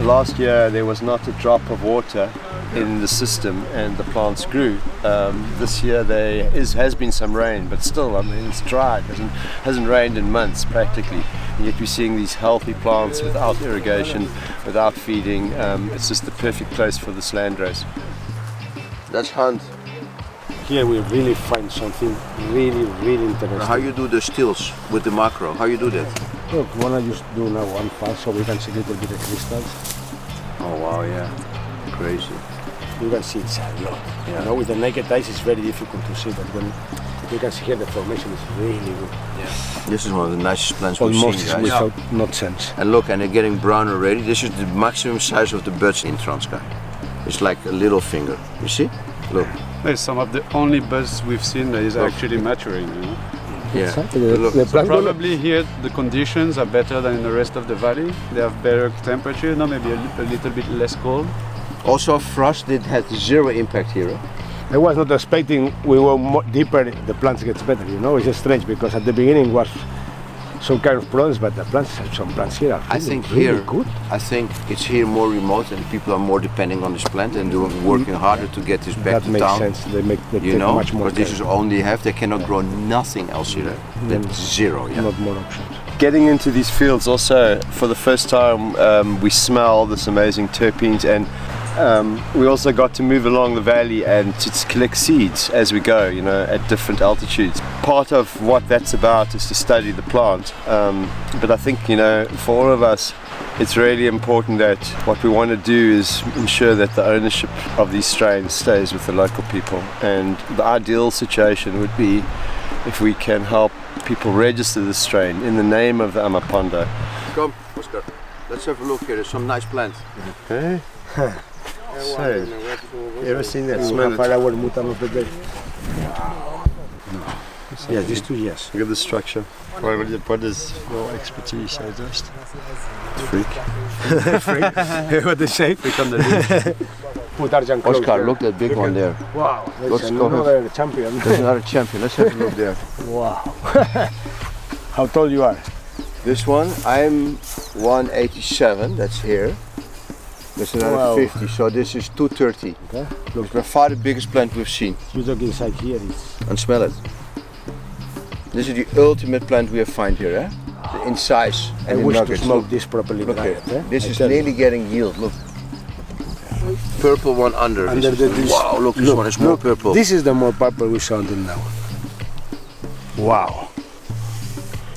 last year there was not a drop of water in the system and the plants grew. This year there has been some rain, but still, I mean, it's dry. It hasn't rained in months practically, and yet we're seeing these healthy plants without irrigation, without feeding. It's just the perfect place for this landrace. That's Hunt. Here we really find something really interesting. How you do the stills with the macro? How you do that? Look, wanna just do now one part so we can see a little bit of crystals. Oh wow, yeah, crazy. You can see it's a lot. Yeah. You know, with the naked eyes it's very difficult to see, but when you can see here the formation is really good. Yeah. This is one of the nicest plants we've Almost seen, guys. without nonsense. And look, and they're getting brown already. This is the maximum size of the buds in Transkei. It's like a little finger. You see? Look. There's some of the only buds we've seen that is actually maturing. You know? Yeah. Exactly. Look. So probably here the conditions are better than in the rest of the valley. They have better temperature, no, maybe a little bit less cold. Also, frost had zero impact here. Huh? I was not expecting we were more deeper, the plants gets better, you know, it's just strange because at the beginning was some kind of problems, but the plants, some plants here are I think really here, good. I think it's here more remote and people are more depending on this plant and working harder to get this back That to makes town. sense, they take You know, much more because this care. is only half, they cannot grow nothing else here. That's zero, yeah. Not more options. Getting into these fields also, for the first time, we smell this amazing terpenes, and we also got to move along the valley and to collect seeds as we go, you know, at different altitudes. Part of what that's about is to study the plant, but I think, you know, for all of us, it's really important that what we want to do is ensure that the ownership of these strains stays with the local people, and the ideal situation would be if we can help people register this strain in the name of the Amapondo. Come, Oscar, let's have a look here. There's some nice plants. Okay. So, you ever seen that? We Smell have it. our mutant of the day. Yeah, these two years. Look at the structure. What is your expertise, I just? Freak. What they say? Click on the link. Put Arjan close Oscar, there. look at that big one there. Wow, Let's that's go another champion. There's another champion. Let's have a look there. Wow. How tall you are? This one, I'm 187, that's here. There's another Wow. 50, so this is 230. Okay. It's by far the biggest plant we've seen. You look inside here. It's And smell it. This is the ultimate plant we have found here, eh? In size I and in wish to nuggets. smoke Look, this properly. look dried, here. eh? This I is tell you. nearly getting yield. Look. Purple one under. Under This is- this- wow, look, this one is more purple. This is the more purple we saw until now. Wow.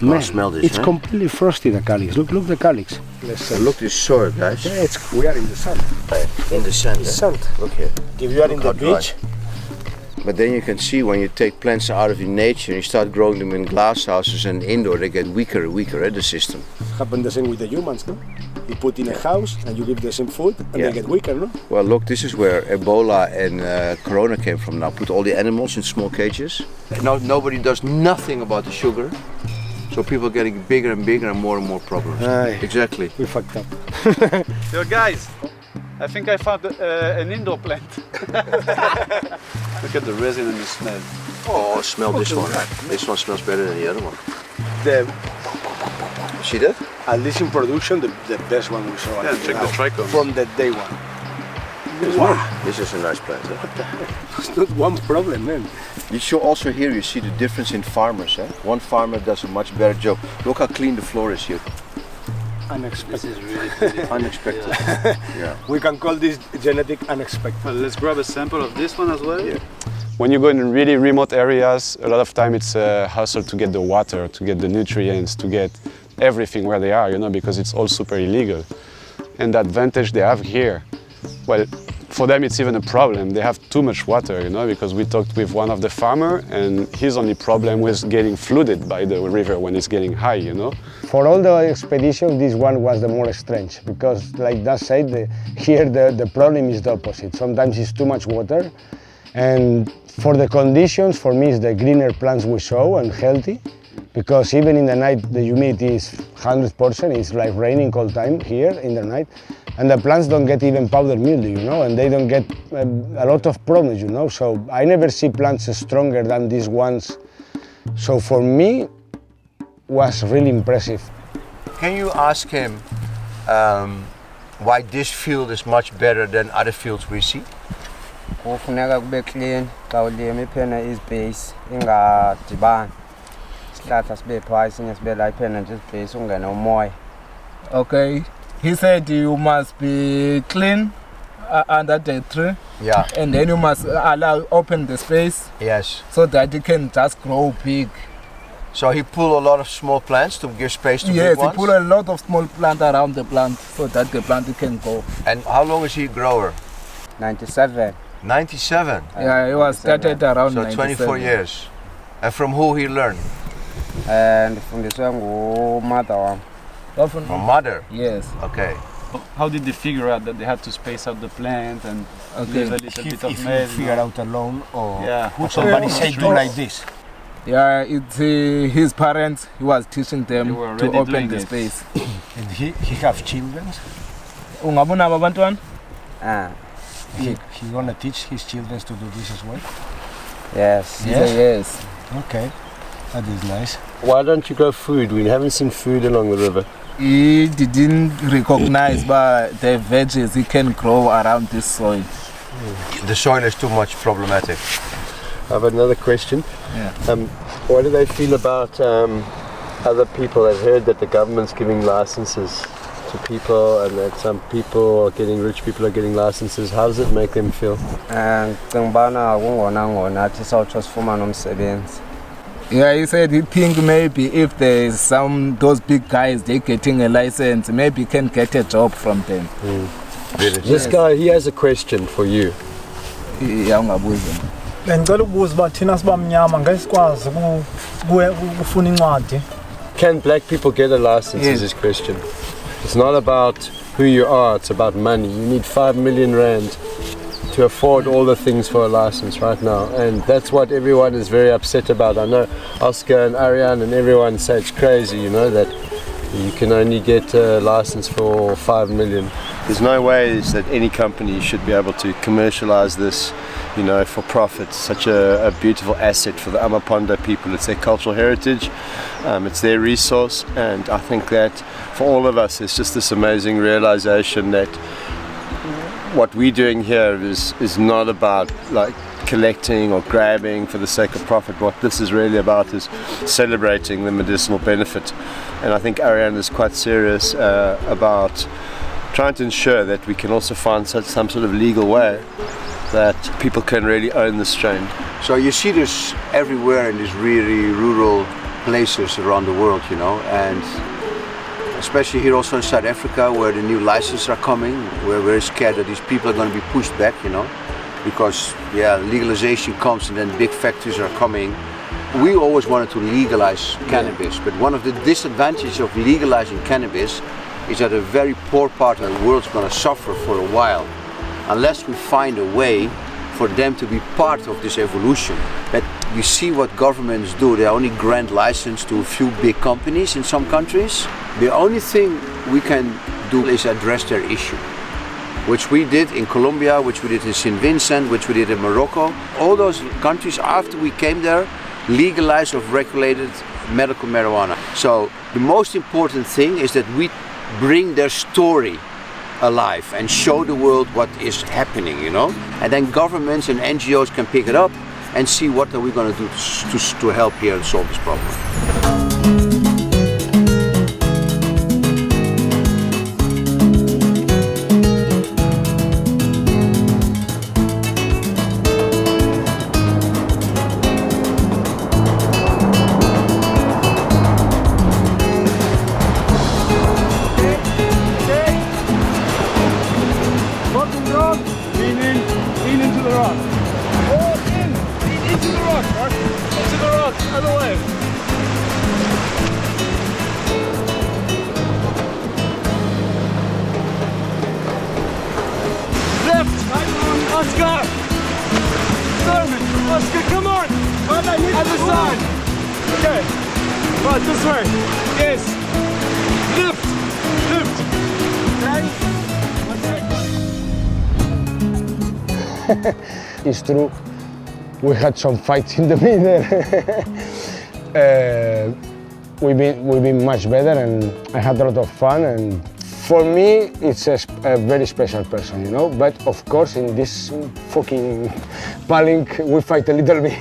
Man, smell this, it's huh? completely frosty, the calyx. Look the calyx. Let's Look this soil, guys. Yeah, we are in the sun. In the sand. It's eh? sand. Look here. If you are in Look the how dry. beach, But then you can see when you take plants out of nature and you start growing them in glass houses and indoor, they get weaker and weaker, the system. happen the same with the humans, no? You put in a house and you give them some food and Yeah. they get weaker, no? Well, look, this is where Ebola and Corona came from now. Put all the animals in small cages. Now nobody does nothing about the sugar. So people are getting bigger and bigger and more problems. Aye. Exactly. We fucked up. Yo guys, I think I found an indoor plant. Look at the resin and the smell. Oh, smell this one. This one smells better than the other one. The, See that? at least in production, the best one we saw. Yeah, until check now. the trichome. From the day one. This is a nice plant. Eh? It's not one problem, man. You should also here you see the difference in farmers. Eh? One farmer does a much better job. Look how clean the floor is here. Unexpected. Unexpected. Yeah. We can call this genetic unexpected. Well, let's grab a sample of this one as well. Yeah. When you go in really remote areas, a lot of time it's a hassle to get the water, to get the nutrients, to get everything where they are, you know, because it's all super illegal. And the advantage they have here, well, for them it's even a problem. They have too much water, you know, because we talked with one of the farmer and his only problem was getting flooded by the river when it's getting high, you know. For all the expedition, this one was the more strange because, like that said, here the problem is the opposite. Sometimes it's too much water, and for the conditions, for me, it's the greener plants we saw and healthy, because even in the night the humidity is 100%. It's like raining all time here in the night, and the plants don't get even powder mildew, you know, and they don't get a lot of problems, you know. So I never see plants stronger than these ones. So for me, was really impressive. Can you ask him why this field is much better than other fields we see? Kufuneka kube clean xa ulima iphena izibase ingadibani. Isihlahla sibe phaa esinye sibe la iphena nje izibase ungene umoya. Okay, he said you must be clean under the tree. Yeah. And then you must open the space. Yes. So that it can just grow big. So he pull a lot of small plants to give space to big Yes, ones? he put a lot of small plants around the plant so that the plant can go. And how long is he a grower? 97. 97. Yeah, he was started around So 97. 24 years. And from who he learned? And ndifundiswe ngumother wam. Often, From mother. yes. Okay. How did they figure out that they had to space out the plant and Okay. leave a little bit If of you mud? figure out alone or Yeah. somebody say do like this. Yeah, it's his parents. He was teaching They them were to already open doing the it. space. And he have children. Ungabona aba bantwana? He gonna teach his children to do this as well. Yes. He said yes. Okay, that is nice. Why don't you grow food? We haven't seen food along the river. He didn't recognize but the veggies he can grow around this soil. The soil is too much problematic. I have another question. Yeah. What do they feel about other people? I've heard that the government's giving licenses to people and that some people are getting, rich people are getting licenses. How does it make them feel? Ndicinga ubana kungona ngona athi sawutsho sifumane umsebenzi. Yeah, he said he think maybe if there's those big guys, they getting a license, maybe he can get a job from them. This guy, he has a question for you. Yeah, ungabuza. Bengicela ukubuza uba thina sibamnyama ngeke sikwazi ukufuna incwadi. Can black people get a license is his question. It's not about who you are, it's about money. You need 5 million rand to afford all the things for a license right now. And that's what everyone is very upset about. I know Oscar and Ariane and everyone say it's crazy, you know, that you can only get a license for 5 million. There's no ways that any company should be able to commercialize this, you know, for profit. Such a beautiful asset for the Amaponda people. It's their cultural heritage, it's their resource, and I think that for all of us it's just this amazing realization that what we're doing here is not about like collecting or grabbing for the sake of profit. What this is really about is celebrating the medicinal benefit, and I think Ariane is quite serious about trying to ensure that we can also find some sort of legal way that people can really own the strain. So you see this everywhere in these really rural places around the world, you know, and especially here also in South Africa where the new licenses are coming, we're very scared that these people are going to be pushed back, you know, because legalization comes and then big factories are coming. We always wanted to legalize cannabis, but one of the disadvantages of legalizing cannabis is that a very poor part of the world is going to suffer for a while unless we find a way for them to be part of this evolution. But you see what governments do, they only grant license to a few big companies in some countries. The only thing we can do is address their issue, which we did in Colombia, which we did in St. Vincent, which we did in Morocco. All those countries, after we came there, legalized or regulated medical marijuana. So the most important thing is that we bring their story alive and show the world what is happening, you know, and then governments and NGOs can pick it up and see what are we going to do to help here and solve this problem. It's true, we had some fights in the middle. We've been much better, and I had a lot of fun. And For me, it's a very special person, you know. But of course, in this fucking Palink, we fight a little bit.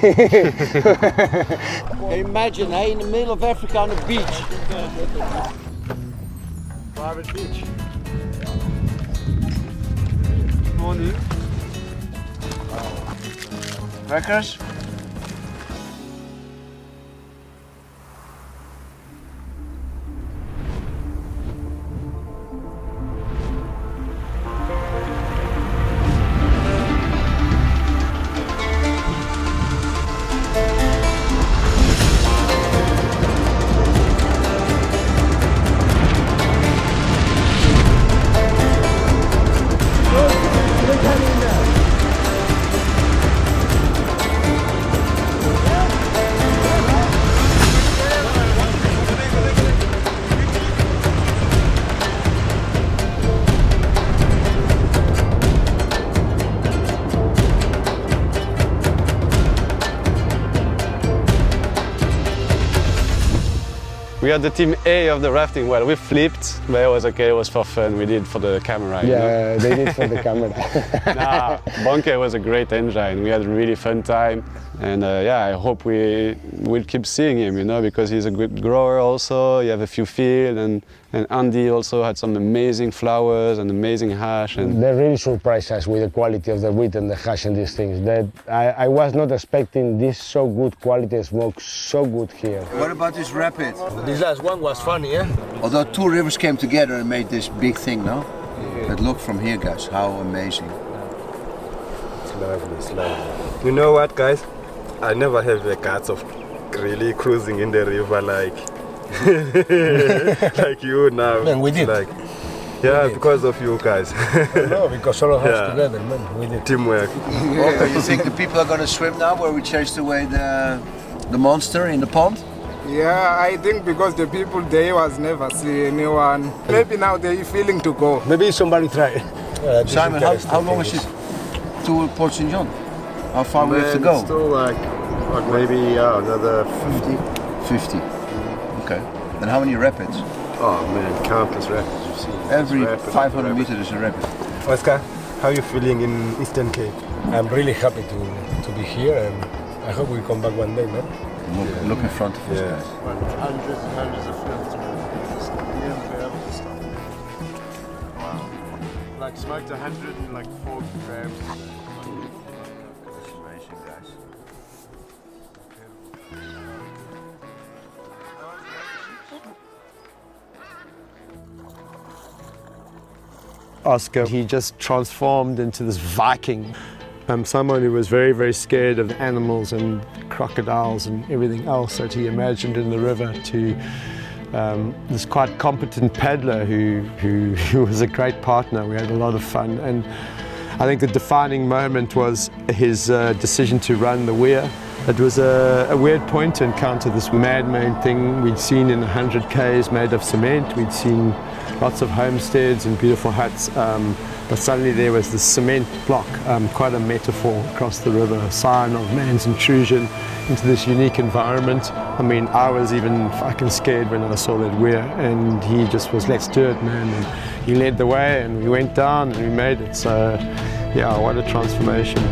Imagine, in the middle of Africa on a beach. Private beach. Morning. Crackers? We had the team A of the rafting. Well, we flipped, but it was okay. It was for fun. We did for the camera. You know? Yeah, they did for the camera. Nah, Bonke was a great engine. We had a really fun time, and yeah, I hope we will keep seeing him, you know, because he's a good grower also. He have a few fields, and Andy also had some amazing flowers and amazing hash. And They really surprised us with the quality of the wheat and the hash and these things. That I was not expecting this so good quality smoke, so good here. What about this rapid? This last one was funny, yeah? Although two rivers came together and made this big thing, no? But look from here, guys, how amazing. It's lovely, it's lovely. You know what, guys? I never have the guts of really cruising in the river like like you now. Man, we did. Like, yeah, because of you guys. No, because all of us Yeah. together, man, we did. Teamwork. Okay, you think the people are going to swim now where we chased away the monster in the pond? Yeah, I think because the people there was never see anyone. Maybe now they're feeling to go. Maybe somebody try. Simon, how long is it to Port St. John? How far we have to go? Still like maybe another 50. 50. Okay. Then how many rapids? Oh man, countless rapids you've seen. Every Rapid, 500 rapid. meters is a rapid. Oscar, how are you feeling in Eastern Cape? I'm really happy to be here, and I hope we come back one day, man. Look in front of us, Yeah. guys. Hundreds and hundreds of fields, man. Just didn't be able to stop. Wow. Like smoked 104 grams today. That's amazing, guys. Oscar, he just transformed into this Viking. Someone who was very, very scared of animals and crocodiles and everything else that he imagined in the river to this quite competent paddler who was a great partner. We had a lot of fun, and I think the defining moment was his decision to run the weir. It was a weird point to encounter this madman thing we'd seen in 100 Ks made of cement. We'd seen lots of homesteads and beautiful huts, but suddenly there was this cement block, quite a metaphor across the river, a sign of man's intrusion into this unique environment. I mean, I was even fucking scared when I saw that weir, and he just was, let's do it, man. And he led the way, and we went down, and we made it. So, yeah, what a transformation.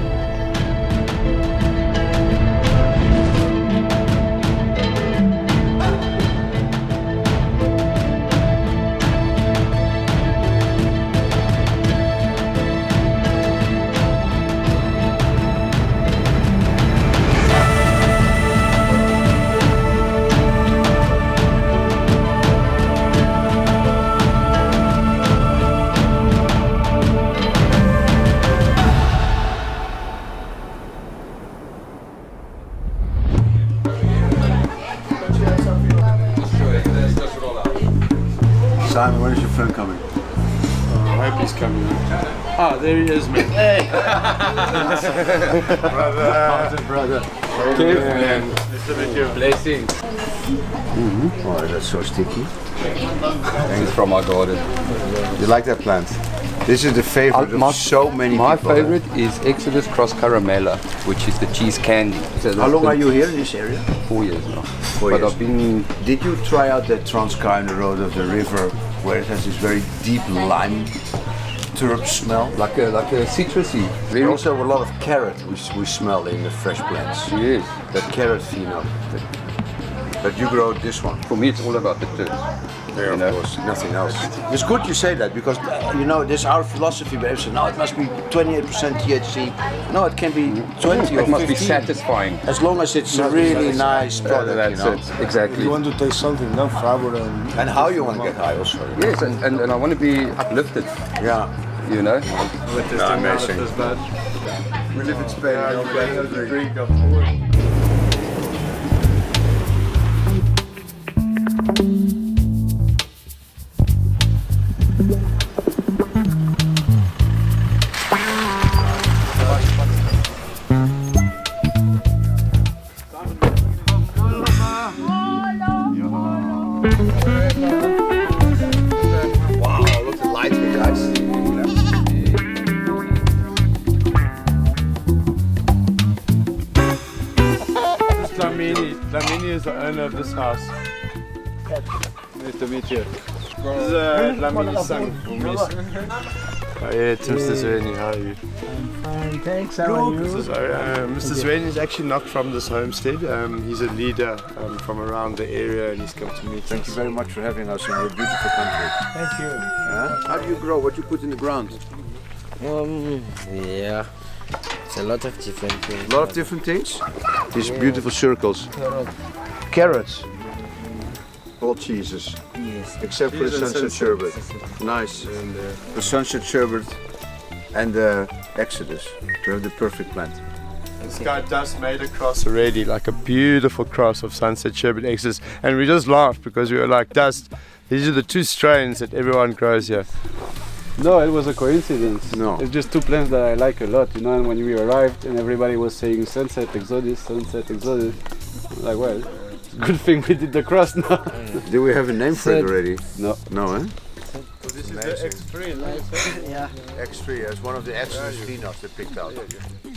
Simon, when is your friend coming? I hope he's coming. Ah, there he is, man. Hey! Brother. Man. Blessings. Oh, that's so sticky. Thanks from our garden. You like that plant? This is the favorite of so many My people. favorite is Exodus Cross Caramella, which is the cheese candy. So How long are you here in this area? 4 years now. 4 But years. I've been Did you try out that Transkeimer Road of the river where it has this very deep lime turp smell? like a citrusy. We also have a lot of carrot we smell in the fresh blends. Yes. That carrot phenol. But you grow this one. For me, it's all about the turp. Yeah, of course, nothing else. It's good you say that because you know this our philosophy. But everyone says, no, it must be 28% THC. No, it can be 20 or It must 15. be satisfying. As long as it's a really nice product, That's you know. it. Exactly. You want to taste something, no fiber and And how you want to get high also. Yes, and I want to be uplifted. Yeah. You know. Amazing. We live in Spain. Wow, look at the light here, guys. Dlamini is the owner of this house. Nice to meet you. This is Dlamini's son. Oh yeah, Tim Stisweni, how are you? Fine, thanks. How are you? Mr. Sweni is actually not from this homestead. He's a leader from around the area and he's come to meet Thank us. you very much for having us in your beautiful country. Thank you. How do you grow? What do you put in the ground? Yeah, it's a lot of different things. A lot of different things. These beautiful circles. Carrots. All cheeses. Yes. Except for the sunset sherbet. Nice. And, The sunset sherbet and the Exodus to have the perfect plant. this guy just made a cross already, like a beautiful cross of Sunset Sherbet Exodus. And we just laughed because we were like, Dust, these are the two strains that everyone grows here. No, it was a coincidence. No. It's just two plants that I like a lot, you know, and when we arrived and everybody was saying Sunset Exodus, Sunset Exodus, I'm like, well, it's a good thing we did the cross now. Do we have a name for it already? No. No, eh? This is the X3, Yeah. X3 is one of the Exodus phenols they picked out.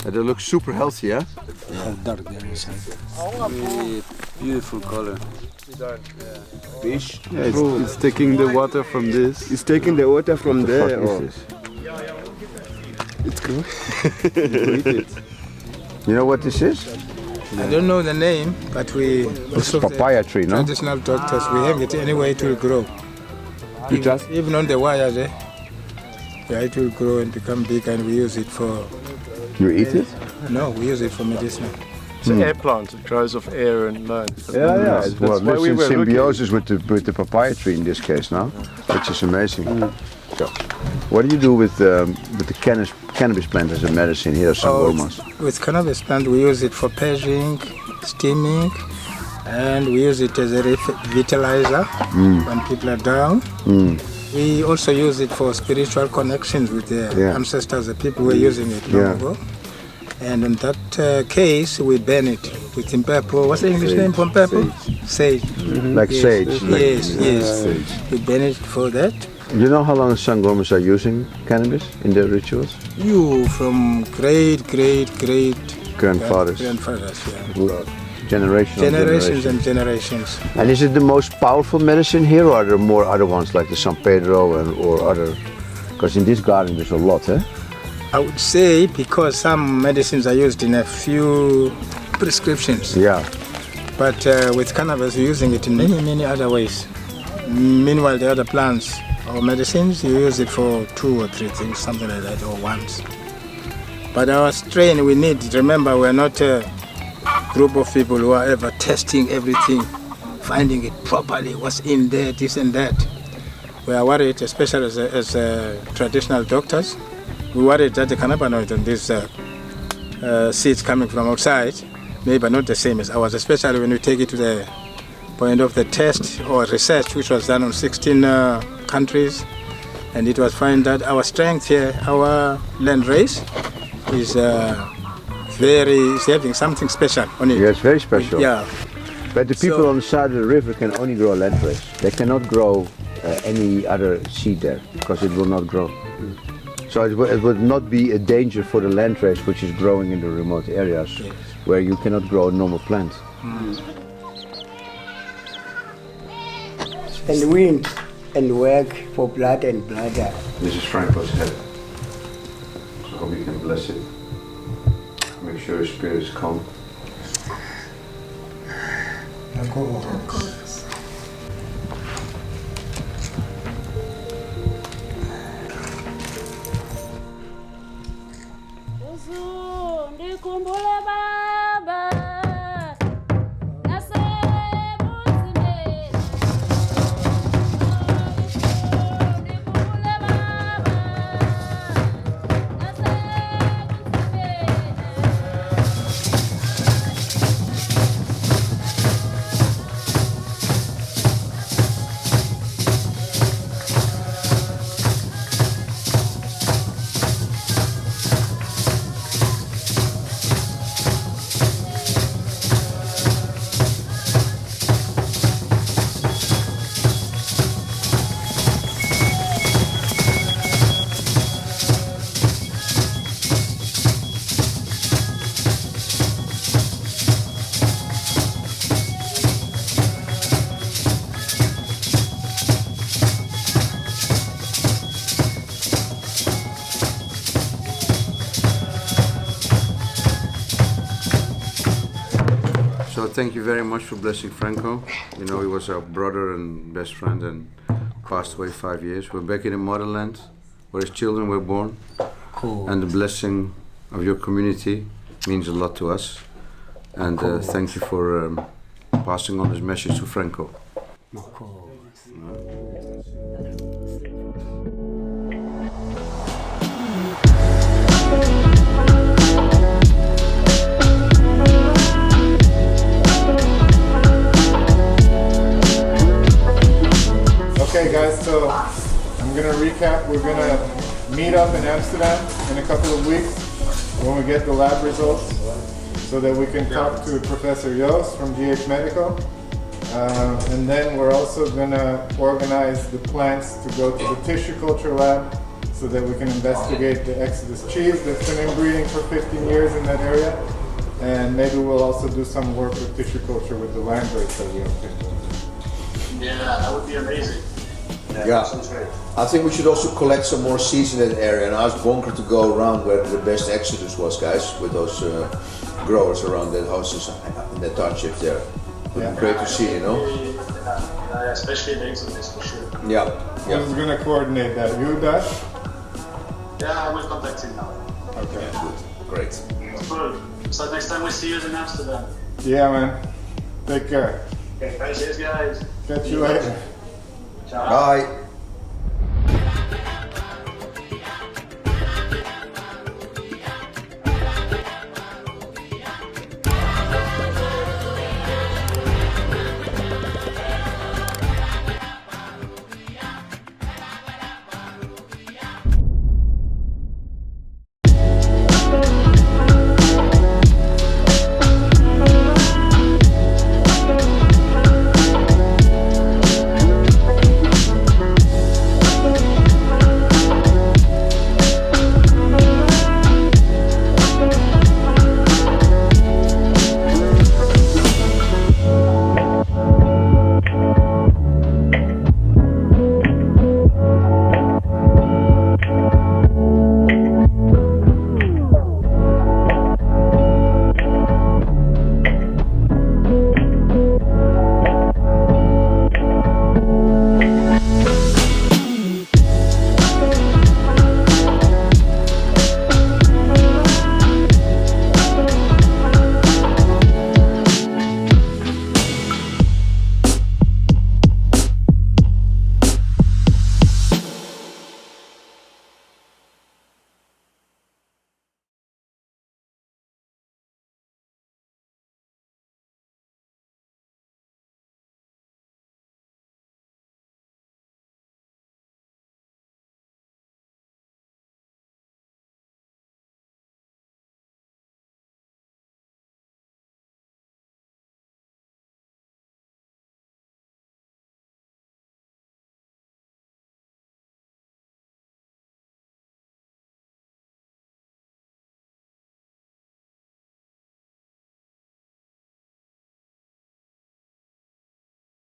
They look super healthy, yeah? dark there inside. Really beautiful color. Fish. It's taking the water from this. It's taking the water from there. What is this? It's good. You know what this is? I don't know the name, but we It's papaya tree, no? traditional doctors, we have it anyway it will grow. Even on the wires, yeah, it will grow and become big, and we use it for. You eat it? No, we use it for medicine. It's an air plant, it grows off air and loam. Yeah. That's Well, why it's we in were looking. symbiosis with the papaya tree in this case now, which is amazing. So, what do you do with the cannabis plant as a medicine here at St. Gormas? With cannabis plant, we use it for paging, steaming, and we use it as a revitalizer when people are down. We also use it for spiritual connections with the ancestors, the people who were using it long ago. And in that case, we burn it with impepo. What's the English name for impepo? Sage. Like Yes. sage. Like Yes. sage. We burn it for that. You know how long St. Gormas are using cannabis in their rituals? You from great Grandfathers. grandfathers, yeah. Generations And generations. And is it the most powerful medicine here, or are there more other ones like the San Pedro or other? Because in this garden there's a lot, eh? I would say because some medicines are used in a few prescriptions, Yeah. but with cannabis we're using it in many other ways. Meanwhile, the other plants or medicines, you use it for 2 or 3 things, something like that, or once. But our strain, we need, remember, we're not a group of people who are ever testing everything, finding it properly, what's in there, this and that. We are worried, especially as traditional doctors, we worried that the cannabinoid and these seeds coming from outside maybe not the same as ours, especially when we take it to the point of the test or research which was done on 16 countries, and it was found that our strength here, our land race, is having something special on it. Yes, very special. Yeah. But the people on the side of the river can only grow landrace. They cannot grow any other seed there because it will not grow. So it would not be a danger for the landrace which is growing in the remote areas where you cannot grow a normal plant. And wind and work for blood and bladder. This is Franco's head. So I hope you can bless it. Make sure his spirit is calm. So thank you very much for blessing Franco. You know, he was our brother and best friend and passed away 5 years. We're back in the motherland where his children were born. Cool. And the blessing of your community means a lot to us. And thank you for passing on this message to Franco. Cool. Okay guys, so I'm gonna recap. We're gonna meet up in Amsterdam in a couple of weeks when we get the lab results so that we can talk to Professor Joost from GH Medical. And then we're also gonna organize the plants to go to the tissue culture lab so that we can investigate the Exodus cheese that's been inbreeding for 15 years in that area. And maybe we'll also do some work with tissue culture with the landrace that we obtained. Yeah, that would be amazing. Yeah, I think we should also collect some more seeds in that area and ask Bonker to go around where the best Exodus was, guys, with those growers around that houses in that township there. It would be great to see, you know? Yeah, especially the Exodus for sure. Yeah. Who's going to coordinate that? You, Dash? Yeah, I will contact him now. Okay. Yeah, good. Great. Cool. So next time we see you in Amsterdam. Yeah, man. Take care. Okay, cheers, guys. Catch you later. Ciao. Bye.